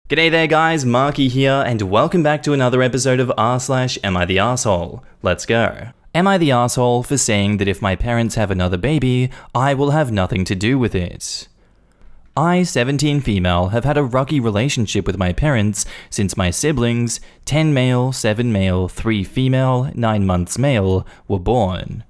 G'day there guys, Markee here, and welcome back to another episode of r/Am I the Arsehole? Let's go. Am I the arsehole for saying that if my parents have another baby, I will have nothing to do with it? I, 17 female, have had a rocky relationship with my parents since my siblings, 10 male, 7 male, 3 female, 9 months male, were born.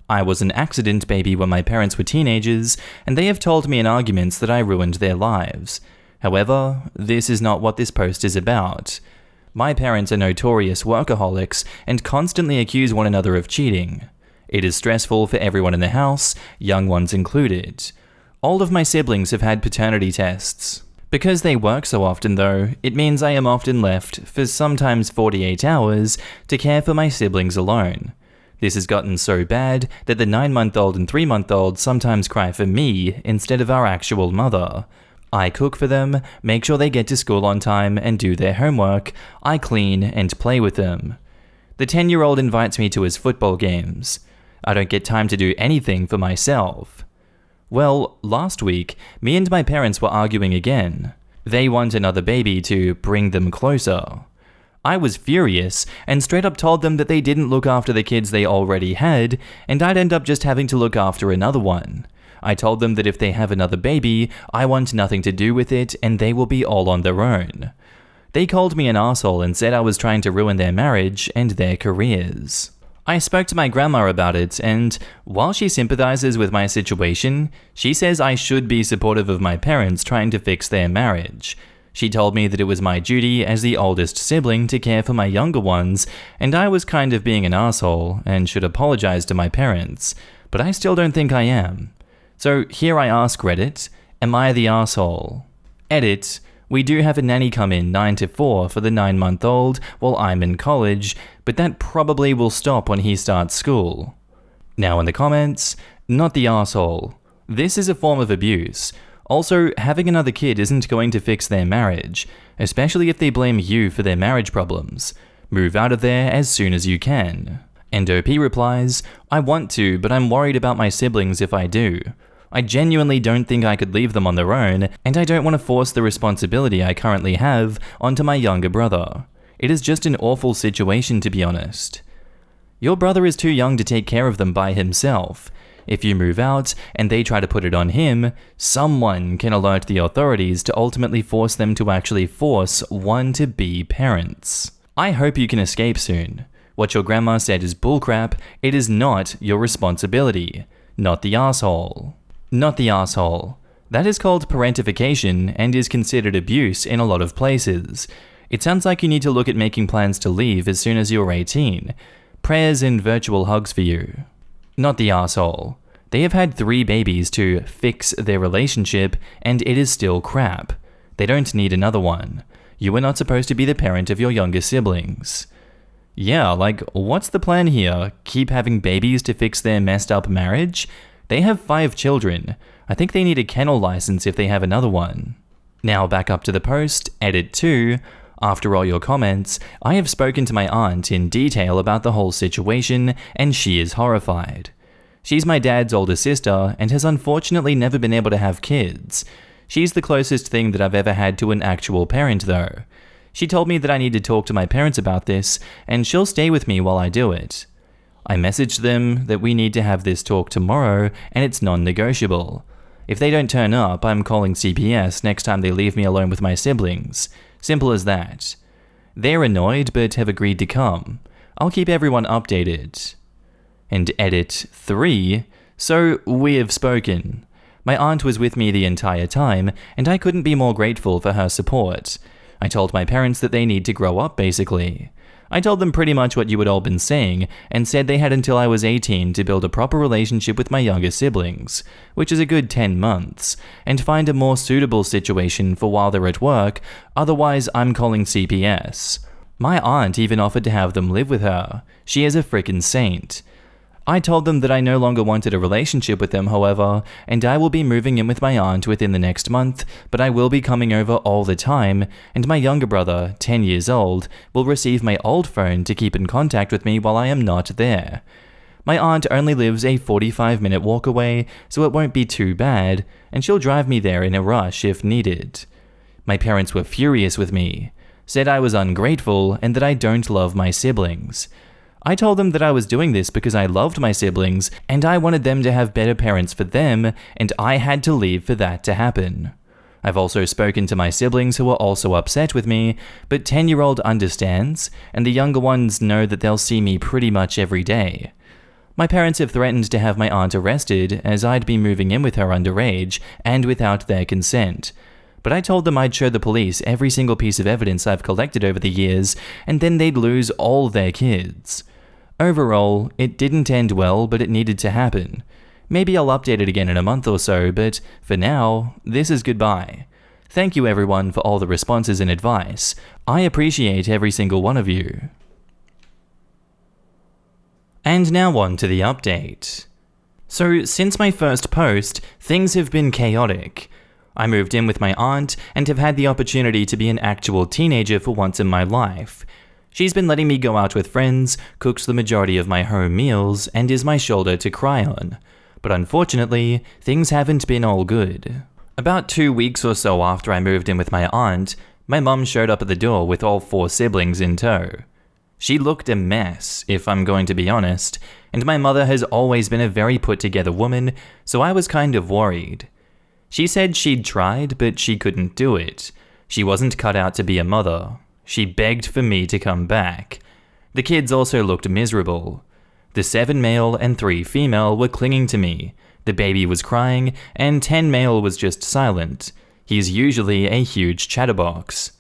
I was an accident baby when my parents were teenagers, and they have told me in arguments that I ruined their lives. However, this is not what this post is about. My parents are notorious workaholics and constantly accuse one another of cheating. It is stressful for everyone in the house, young ones included. All of my siblings have had paternity tests. Because they work so often though, it means I am often left, for sometimes 48 hours, to care for my siblings alone. This has gotten so bad that the 9-month-old and 3-month-old sometimes cry for me instead of our actual mother. I cook for them, make sure they get to school on time and do their homework, I clean and play with them. The 10-year-old invites me to his football games. I don't get time to do anything for myself. Well, last week, me and my parents were arguing again. They want another baby to bring them closer. I was furious and straight up told them that they didn't look after the kids they already had, and I'd end up just having to look after another one. I told them that if they have another baby, I want nothing to do with it and they will be all on their own. They called me an arsehole and said I was trying to ruin their marriage and their careers. I spoke to my grandma about it, and while she sympathizes with my situation, she says I should be supportive of my parents trying to fix their marriage. She told me that it was my duty as the oldest sibling to care for my younger ones, and I was kind of being an arsehole and should apologize to my parents, but I still don't think I am. So here I ask Reddit, am I the arsehole? Edit, we do have a nanny come in 9 to 4 for the 9-month-old while I'm in college, but that probably will stop when he starts school. Now in the comments, not the arsehole. This is a form of abuse. Also, having another kid isn't going to fix their marriage, especially if they blame you for their marriage problems. Move out of there as soon as you can. And OP replies, I want to, but I'm worried about my siblings if I do. I genuinely don't think I could leave them on their own, and I don't want to force the responsibility I currently have onto my younger brother. It is just an awful situation, to be honest. Your brother is too young to take care of them by himself. If you move out and they try to put it on him, someone can alert the authorities to ultimately force them to actually force one to be parents. I hope you can escape soon. What your grandma said is bullcrap. It is not your responsibility. Not the arsehole. Not the arsehole. That is called parentification and is considered abuse in a lot of places. It sounds like you need to look at making plans to leave as soon as you're 18. Prayers and virtual hugs for you. Not the arsehole. They have had 3 babies to fix their relationship and it is still crap. They don't need another one. You are not supposed to be the parent of your younger siblings. Yeah, like, what's the plan here? Keep having babies to fix their messed up marriage? They have 5 children. I think they need a kennel license if they have another one. Now back up to the post, edit 2. After all your comments, I have spoken to my aunt in detail about the whole situation, and she is horrified. She's my dad's older sister and has unfortunately never been able to have kids. She's the closest thing that I've ever had to an actual parent though. She told me that I need to talk to my parents about this, and she'll stay with me while I do it. I messaged them that we need to have this talk tomorrow, and it's non-negotiable. If they don't turn up, I'm calling CPS next time they leave me alone with my siblings. Simple as that. They're annoyed, but have agreed to come. I'll keep everyone updated. And edit 3. So, we have spoken. My aunt was with me the entire time, and I couldn't be more grateful for her support. I told my parents that they need to grow up, basically. I told them pretty much what you had all been saying, and said they had until I was 18 to build a proper relationship with my younger siblings, which is a good 10 months, and find a more suitable situation for while they're at work, otherwise I'm calling CPS. My aunt even offered to have them live with her. She is a frickin' saint. I told them that I no longer wanted a relationship with them, however, and I will be moving in with my aunt within the next month, but I will be coming over all the time, and my younger brother, 10 years old, will receive my old phone to keep in contact with me while I am not there. My aunt only lives a 45-minute walk away, so it won't be too bad, and she'll drive me there in a rush if needed. My parents were furious with me, said I was ungrateful and that I don't love my siblings. I told them that I was doing this because I loved my siblings and I wanted them to have better parents for them, and I had to leave for that to happen. I've also spoken to my siblings who are also upset with me, but 10-year-old understands, and the younger ones know that they'll see me pretty much every day. My parents have threatened to have my aunt arrested as I'd be moving in with her underage and without their consent. But I told them I'd show the police every single piece of evidence I've collected over the years, and then they'd lose all their kids. Overall, it didn't end well, but it needed to happen. Maybe I'll update it again in a month or so, but for now, this is goodbye. Thank you everyone for all the responses and advice. I appreciate every single one of you. And now on to the update. So, since my first post, things have been chaotic. I moved in with my aunt and have had the opportunity to be an actual teenager for once in my life. She's been letting me go out with friends, cooks the majority of my home meals, and is my shoulder to cry on. But unfortunately, things haven't been all good. About 2 weeks or so after I moved in with my aunt, my mum showed up at the door with all 4 siblings in tow. She looked a mess, if I'm going to be honest, and my mother has always been a very put-together woman, so I was kind of worried. She said she'd tried, but she couldn't do it. She wasn't cut out to be a mother. She begged for me to come back. The kids also looked miserable. The 7 male and 3 female were clinging to me. The baby was crying, and 10 male was just silent. He's usually a huge chatterbox.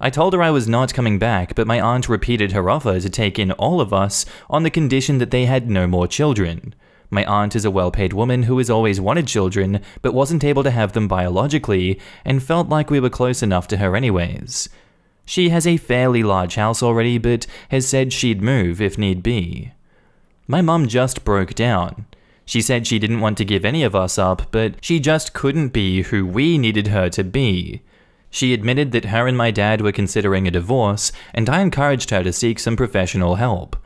I told her I was not coming back, but my aunt repeated her offer to take in all of us on the condition that they had no more children. My aunt is a well-paid woman who has always wanted children, but wasn't able to have them biologically, and felt like we were close enough to her anyways. She has a fairly large house already, but has said she'd move if need be. My mum just broke down. She said she didn't want to give any of us up, but she just couldn't be who we needed her to be. She admitted that her and my dad were considering a divorce, and I encouraged her to seek some professional help.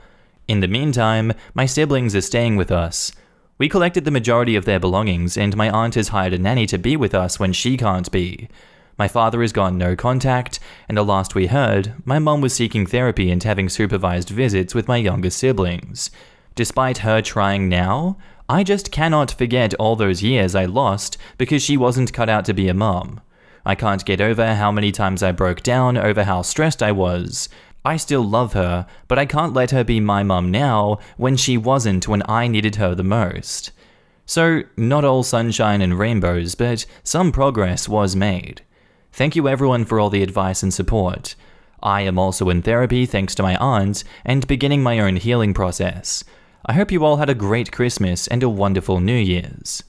In the meantime, my siblings are staying with us. We collected the majority of their belongings, and my aunt has hired a nanny to be with us when she can't be. My father has gone no contact, and the last we heard, my mum was seeking therapy and having supervised visits with my younger siblings. Despite her trying now, I just cannot forget all those years I lost because she wasn't cut out to be a mum. I can't get over how many times I broke down over how stressed I was. I still love her, but I can't let her be my mum now when she wasn't when I needed her the most. So, not all sunshine and rainbows, but some progress was made. Thank you everyone for all the advice and support. I am also in therapy thanks to my aunt and beginning my own healing process. I hope you all had a great Christmas and a wonderful New Year's.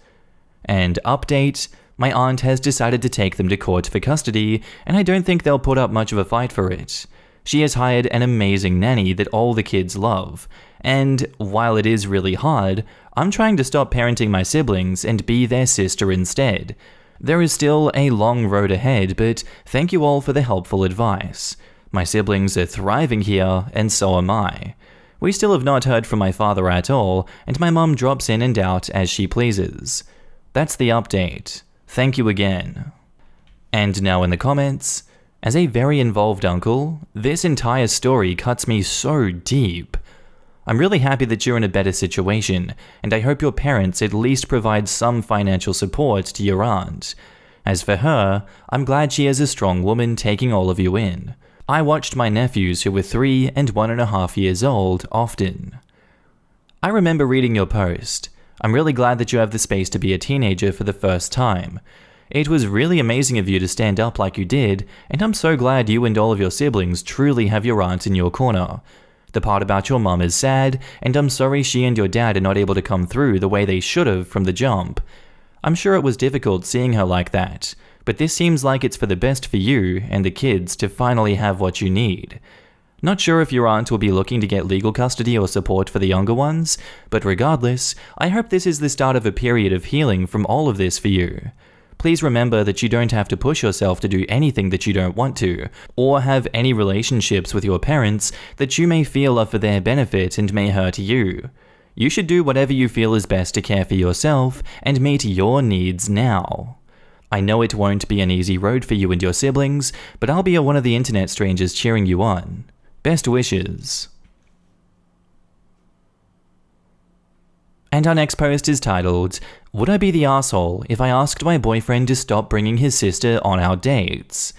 And update, my aunt has decided to take them to court for custody, and I don't think they'll put up much of a fight for it. She has hired an amazing nanny that all the kids love, and while it is really hard, I'm trying to stop parenting my siblings and be their sister instead. There is still a long road ahead, but thank you all for the helpful advice. My siblings are thriving here, and so am I. We still have not heard from my father at all, and my mum drops in and out as she pleases. That's the update. Thank you again. And now in the comments, as a very involved uncle, this entire story cuts me so deep. I'm really happy that you're in a better situation, and I hope your parents at least provide some financial support to your aunt. As for her, I'm glad she is a strong woman taking all of you in. I watched my nephews who were 3 and 1.5 years old often. I remember reading your post. I'm really glad that you have the space to be a teenager for the first time. It was really amazing of you to stand up like you did, and I'm so glad you and all of your siblings truly have your aunt in your corner. The part about your mum is sad, and I'm sorry she and your dad are not able to come through the way they should have from the jump. I'm sure it was difficult seeing her like that, but this seems like it's for the best for you and the kids to finally have what you need. Not sure if your aunt will be looking to get legal custody or support for the younger ones, but regardless, I hope this is the start of a period of healing from all of this for you. Please remember that you don't have to push yourself to do anything that you don't want to, or have any relationships with your parents that you may feel are for their benefit and may hurt you. You should do whatever you feel is best to care for yourself and meet your needs now. I know it won't be an easy road for you and your siblings, but I'll be one of the internet strangers cheering you on. Best wishes. And our next post is titled, Would I be the asshole if I asked my boyfriend to stop bringing his sister on our dates?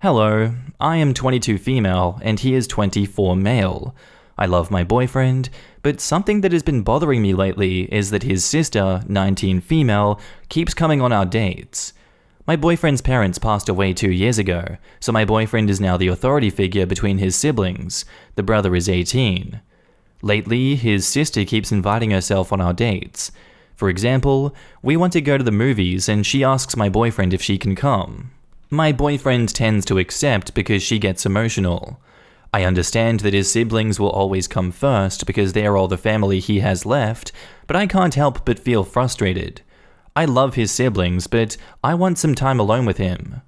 Hello, I am 22 female and he is 24 male. I love my boyfriend, but something that has been bothering me lately is that his sister, 19 female, keeps coming on our dates. My boyfriend's parents passed away 2 years ago, so my boyfriend is now the authority figure between his siblings. The brother is 18. Lately, his sister keeps inviting herself on our dates. For example, we want to go to the movies and she asks my boyfriend if she can come. My boyfriend tends to accept because she gets emotional. I understand that his siblings will always come first because they are all the family he has left, but I can't help but feel frustrated. I love his siblings, but I want some time alone with him.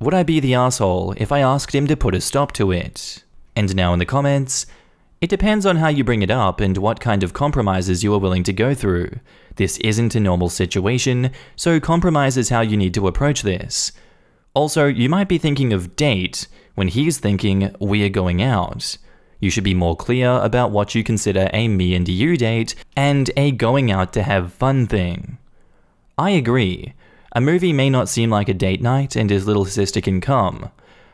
Would I be the asshole if I asked him to put a stop to it? And now in the comments, it depends on how you bring it up and what kind of compromises you are willing to go through. This isn't a normal situation, so compromise is how you need to approach this. Also, you might be thinking of date when he's thinking we are going out. You should be more clear about what you consider a me and you date and a going out to have fun thing. I agree. A movie may not seem like a date night and his little sister can come.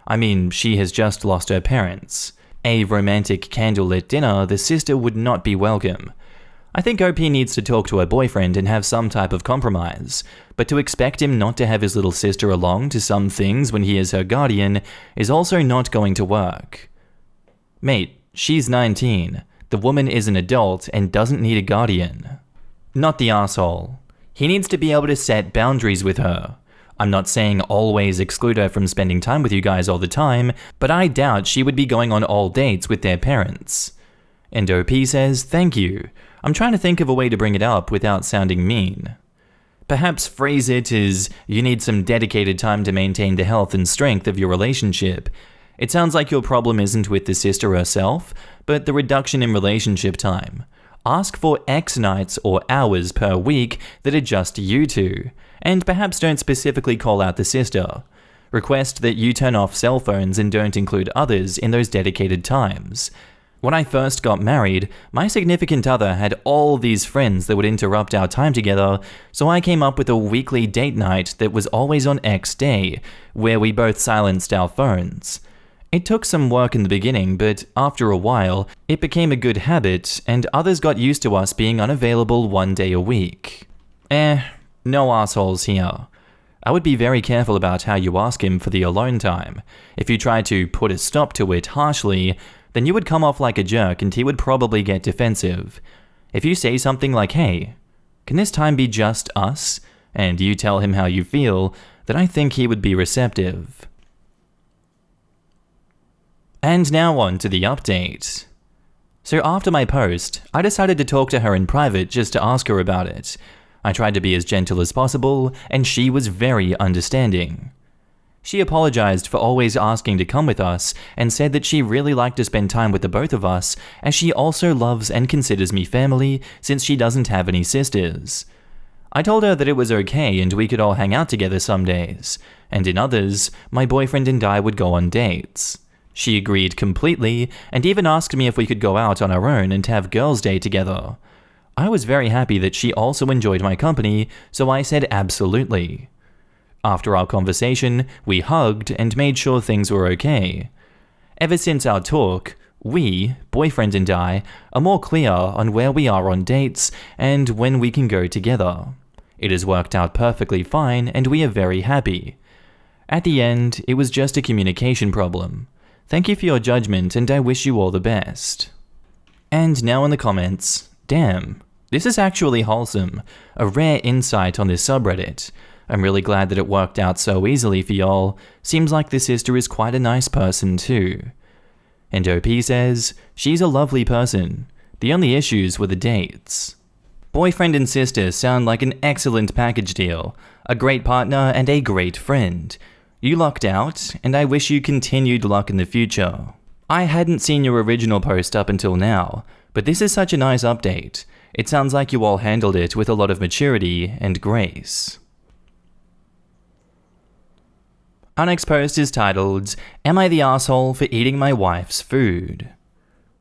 I mean, she has just lost her parents. A romantic candlelit dinner, the sister would not be welcome. I think OP needs to talk to her boyfriend and have some type of compromise, but to expect him not to have his little sister along to some things when he is her guardian is also not going to work. Mate, she's 19. The woman is an adult and doesn't need a guardian. Not the asshole. He needs to be able to set boundaries with her. I'm not saying always exclude her from spending time with you guys all the time, but I doubt she would be going on all dates with their parents. And OP says, thank you. I'm trying to think of a way to bring it up without sounding mean. Perhaps phrase it as, you need some dedicated time to maintain the health and strength of your relationship. It sounds like your problem isn't with the sister herself, but the reduction in relationship time. Ask for X nights or hours per week that are just you two, and perhaps don't specifically call out the sister. Request that you turn off cell phones and don't include others in those dedicated times. When I first got married, my significant other had all these friends that would interrupt our time together, so I came up with a weekly date night that was always on X day, where we both silenced our phones. It took some work in the beginning, but after a while, it became a good habit, and others got used to us being unavailable 1 day a week. No assholes here. I would be very careful about how you ask him for the alone time. If you try to put a stop to it harshly, then you would come off like a jerk and he would probably get defensive. If you say something like, hey, can this time be just us? And you tell him how you feel, then I think he would be receptive. And now on to the update. So after my post, I decided to talk to her in private just to ask her about it. I tried to be as gentle as possible, and she was very understanding. She apologized for always asking to come with us and said that she really liked to spend time with the both of us, as she also loves and considers me family since she doesn't have any sisters. I told her that it was okay and we could all hang out together some days, and in others, my boyfriend and I would go on dates. She agreed completely and even asked me if we could go out on our own and have girls' day together. I was very happy that she also enjoyed my company, so I said absolutely. After our conversation, we hugged and made sure things were okay. Ever since our talk, we, boyfriend and I, are more clear on where we are on dates and when we can go together. It has worked out perfectly fine and we are very happy. At the end, it was just a communication problem. Thank you for your judgment and I wish you all the best. And now in the comments, damn, this is actually wholesome, a rare insight on this subreddit. I'm really glad that it worked out so easily for y'all. Seems like the sister is quite a nice person too. And OP says, she's a lovely person. The only issues were the dates. Boyfriend and sister sound like an excellent package deal. A great partner and a great friend. You lucked out, and I wish you continued luck in the future. I hadn't seen your original post up until now, but this is such a nice update. It sounds like you all handled it with a lot of maturity and grace. Our next post is titled, Am I the Asshole for Eating My Wife's Food?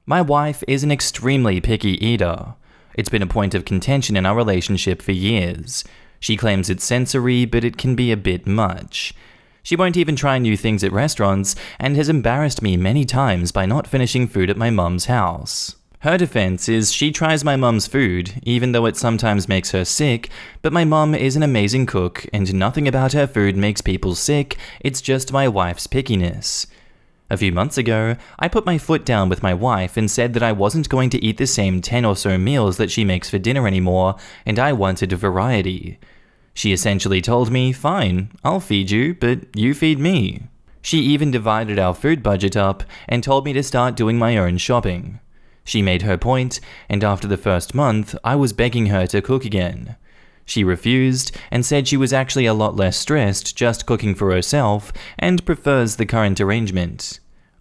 My wife is an extremely picky eater. It's been a point of contention in our relationship for years. She claims it's sensory, but it can be a bit much. She won't even try new things at restaurants and has embarrassed me many times by not finishing food at my mum's house. Her defense is she tries my mum's food, even though it sometimes makes her sick, but my mum is an amazing cook and nothing about her food makes people sick, it's just my wife's pickiness. A few months ago, I put my foot down with my wife and said that I wasn't going to eat the same 10 or so meals that she makes for dinner anymore, and I wanted variety. She essentially told me, fine, I'll feed you, but you feed me. She even divided our food budget up and told me to start doing my own shopping. She made her point, and after the first month, I was begging her to cook again. She refused and said she was actually a lot less stressed just cooking for herself and prefers the current arrangement.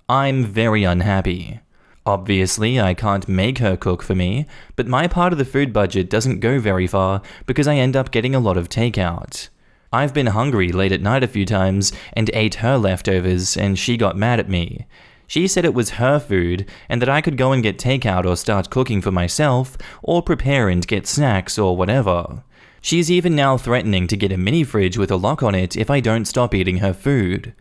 I'm very unhappy. Obviously, I can't make her cook for me, but my part of the food budget doesn't go very far because I end up getting a lot of takeout. I've been hungry late at night a few times and ate her leftovers, and she got mad at me. She said it was her food and that I could go and get takeout or start cooking for myself or prepare and get snacks or whatever. She's even now threatening to get a mini fridge with a lock on it if I don't stop eating her food.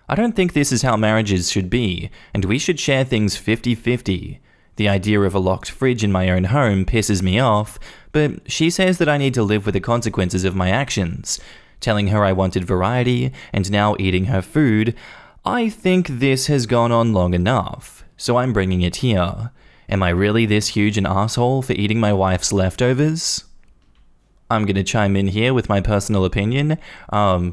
I don't think this is how marriages should be, and we should share things 50-50. The idea of a locked fridge in my own home pisses me off, but she says that I need to live with the consequences of my actions. Telling her I wanted variety and now eating her food, I think this has gone on long enough, so I'm bringing it here. Am I really this huge an asshole for eating my wife's leftovers? I'm going to chime in here with my personal opinion.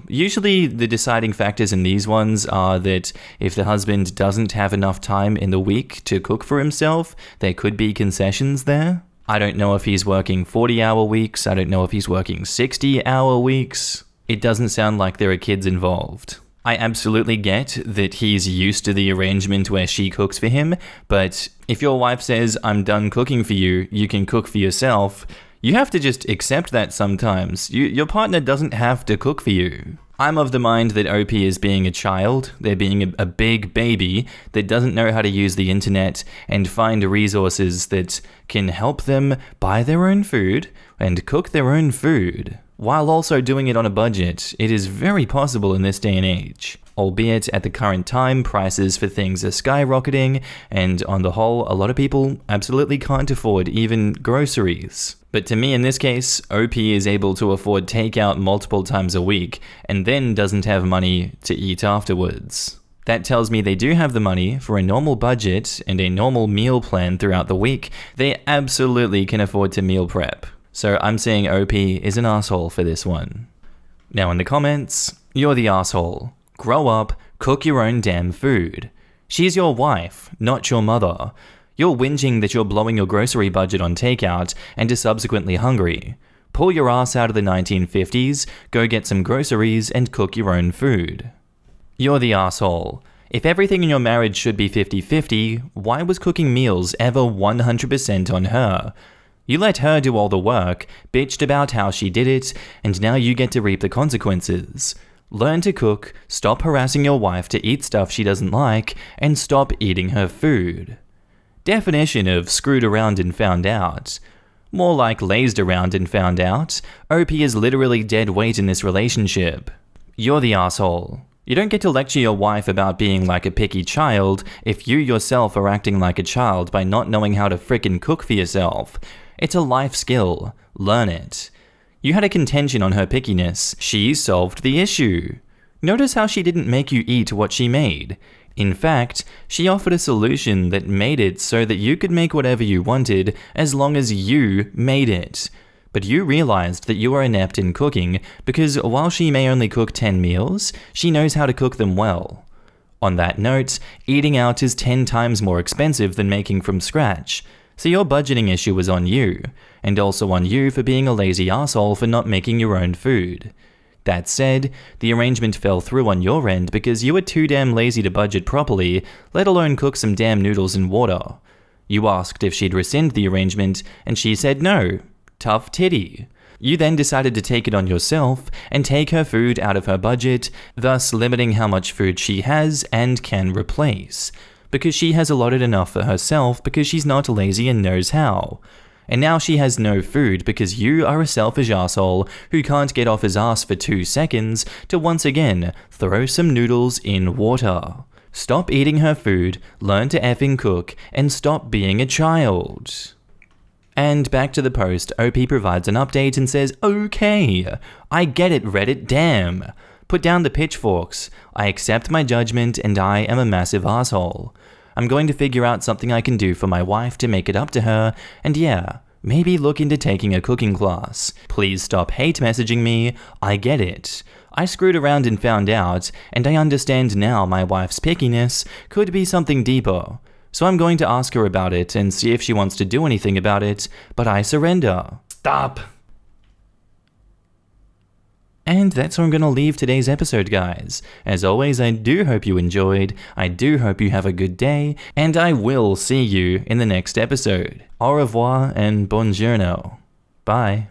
Usually the deciding factors in these ones are that if the husband doesn't have enough time in the week to cook for himself, there could be concessions there. I don't know if he's working 40-hour weeks. I don't know if he's working 60-hour weeks. It doesn't sound like there are kids involved. I absolutely get that he's used to the arrangement where she cooks for him, but if your wife says, I'm done cooking for you, you can cook for yourself, you have to just accept that sometimes. Your partner doesn't have to cook for you. I'm of the mind that OP is being a child. They're being a big baby that doesn't know how to use the internet and find resources that can help them buy their own food and cook their own food, while also doing it on a budget. It is very possible in this day and age. Albeit at the current time, prices for things are skyrocketing, and on the whole, a lot of people absolutely can't afford even groceries. But to me in this case, OP is able to afford takeout multiple times a week, and then doesn't have money to eat afterwards. That tells me they do have the money for a normal budget and a normal meal plan throughout the week. They absolutely can afford to meal prep. So I'm saying OP is an asshole for this one. Now in the comments, you're the asshole. Grow up, cook your own damn food. She's your wife, not your mother. You're whinging that you're blowing your grocery budget on takeout and are subsequently hungry. Pull your ass out of the 1950s, go get some groceries and cook your own food. You're the asshole. If everything in your marriage should be 50-50, why was cooking meals ever 100% on her? You let her do all the work, bitched about how she did it, and now you get to reap the consequences. Learn to cook, stop harassing your wife to eat stuff she doesn't like, and stop eating her food. Definition of screwed around and found out. More like lazed around and found out. OP is literally dead weight in this relationship. You're the asshole. You don't get to lecture your wife about being like a picky child if you yourself are acting like a child by not knowing how to frickin' cook for yourself. It's a life skill. Learn it. You had a contention on her pickiness. She solved the issue. Notice how she didn't make you eat what she made. In fact, she offered a solution that made it so that you could make whatever you wanted as long as you made it. But you realized that you are inept in cooking because while she may only cook 10 meals, she knows how to cook them well. On that note, eating out is 10 times more expensive than making from scratch. So your budgeting issue was on you, and also on you for being a lazy asshole for not making your own food. That said, the arrangement fell through on your end because you were too damn lazy to budget properly, let alone cook some damn noodles in water. You asked if she'd rescind the arrangement, and she said no. Tough titty. You then decided to take it on yourself and take her food out of her budget, thus limiting how much food she has and can replace. Because she has allotted enough for herself because she's not lazy and knows how. And now she has no food because you are a selfish asshole who can't get off his ass for 2 seconds to once again throw some noodles in water. Stop eating her food, learn to effing cook, and stop being a child. And back to the post, OP provides an update and says, "Okay, I get it, Reddit, damn. Put down the pitchforks. I accept my judgment and I am a massive asshole. I'm going to figure out something I can do for my wife to make it up to her, and yeah, maybe look into taking a cooking class. Please stop hate messaging me, I get it. I screwed around and found out, and I understand now my wife's pickiness could be something deeper. So I'm going to ask her about it and see if she wants to do anything about it, but I surrender." Stop! And that's where I'm going to leave today's episode, guys. As always, I do hope you enjoyed, I do hope you have a good day, and I will see you in the next episode. Au revoir and buongiorno. Bye.